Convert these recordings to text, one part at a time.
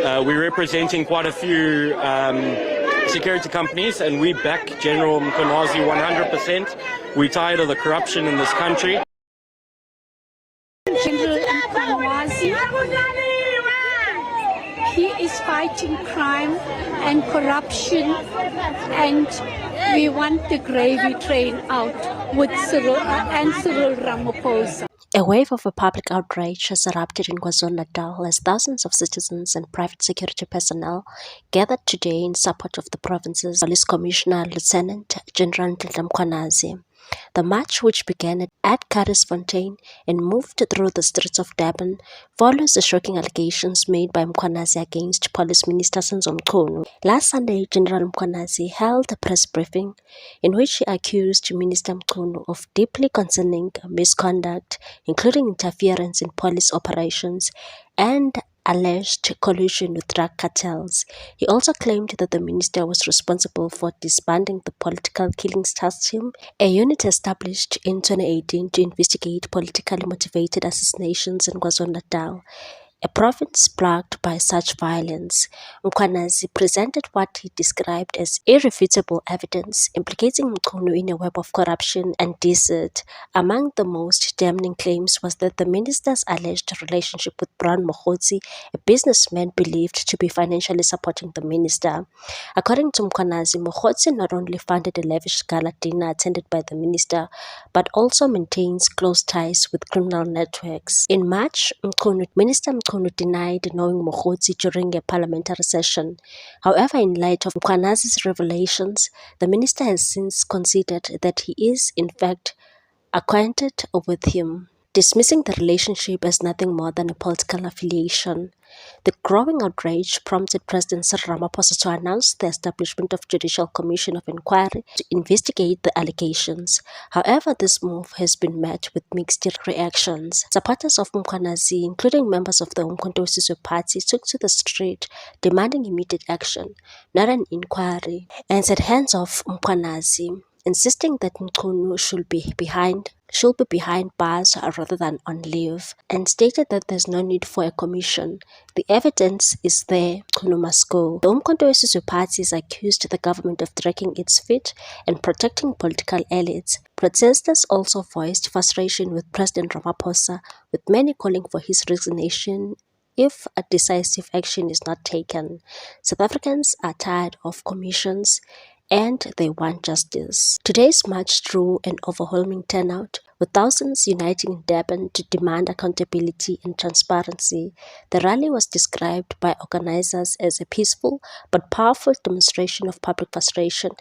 We're representing quite a few security companies, and we back General Mkhwanazi 100%. We're tired of the corruption in this country. General Mkhwanazi, he is fighting crime and corruption, and we want the gravy train out with Cyril Ramaphosa. A wave of public outrage has erupted in KwaZulu-Natal as thousands of citizens and private security personnel gathered today in support of the province's Police Commissioner, Lieutenant General Nhlanhla Mkhwanazi. The march, which began at Carisfontein and moved through the streets of Durban, follows the shocking allegations made by Mkhwanazi against Police Minister Senzo Mchunu. Last Sunday, General Mkhwanazi held a press briefing in which he accused Minister Mchunu of deeply concerning misconduct, including interference in police operations and alleged collusion with drug cartels. He also claimed that the minister was responsible for disbanding the Political Killings Task Team, a unit established in 2018 to investigate politically motivated assassinations in KwaZulu-Natal, a province plagued by such violence. Mkhwanazi presented what he described as irrefutable evidence implicating Mchunu in a web of corruption and deceit. Among the most damning claims was that the minister's alleged relationship with Brown Mokgotsi, a businessman believed to be financially supporting the minister. According to Mkhwanazi, Mokgotsi not only funded a lavish gala dinner attended by the minister, but also maintains close ties with criminal networks. In March, Minister Mchunu denied knowing Mokgotsi during a parliamentary session. However, in light of Mkhwanazi's revelations, the minister has since conceded that he is, in fact, acquainted with him, dismissing the relationship as nothing more than a political affiliation. The growing outrage prompted President Cyril Ramaphosa to announce the establishment of Judicial Commission of Inquiry to investigate the allegations. However, this move has been met with mixed reactions. Supporters of Mkhwanazi, including members of the Umkhonto we Sizwe Party, took to the street demanding immediate action, not an inquiry, and said hands off Mkhwanazi, insisting that Mchunu should be behind bars rather than on leave, and stated that there's no need for a commission. The evidence is there. Mchunu must go. The Umkhonto we Sizwe Party has accused the government of dragging its feet and protecting political elites. Protesters also voiced frustration with President Ramaphosa, with many calling for his resignation if a decisive action is not taken. South Africans are tired of commissions and they want justice. Today's march drew an overwhelming turnout, with thousands uniting in Durban to demand accountability and transparency. The rally was described by organizers as a peaceful but powerful demonstration of public frustration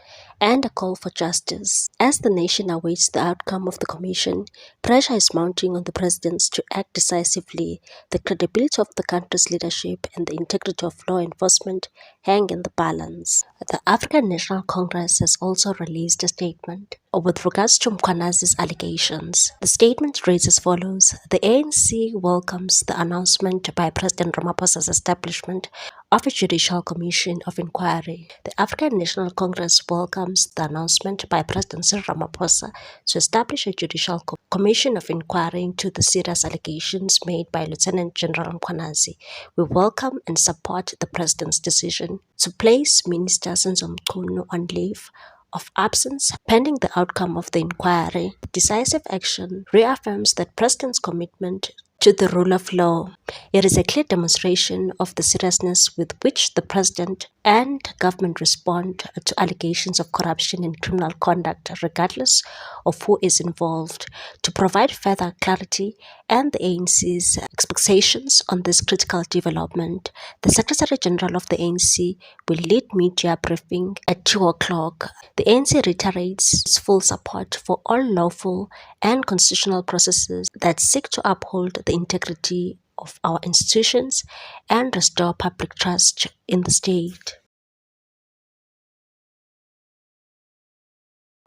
and a call for justice. As the nation awaits the outcome of the commission, pressure is mounting on the presidents to act decisively. The credibility of the country's leadership and the integrity of law enforcement hang in the balance. The African National Congress has also released a statement with regards to Mkhwanazi's allegations. The statement reads as follows: The ANC welcomes the announcement by President Ramaphosa's establishment of a Judicial Commission of Inquiry. The African National Congress welcomes the announcement by President Cyril Ramaphosa to establish a Judicial Commission of Inquiry into the serious allegations made by Lieutenant General Mkhwanazi. We welcome and support the President's decision to place Minister Senzo Mchunu on leave of absence pending the outcome of the inquiry. Decisive action reaffirms the President's commitment to the rule of law. It is a clear demonstration of the seriousness with which the President and government respond to allegations of corruption and criminal conduct, regardless of who is involved. To provide further clarity and the ANC's expectations on this critical development, the Secretary General of the ANC will lead media briefing at 2 o'clock. The ANC reiterates its full support for all lawful and constitutional processes that seek to uphold the integrity of our institutions and restore public trust in the state.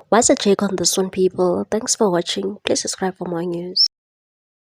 What's the take on this one, people? Thanks for watching. Please subscribe for more news.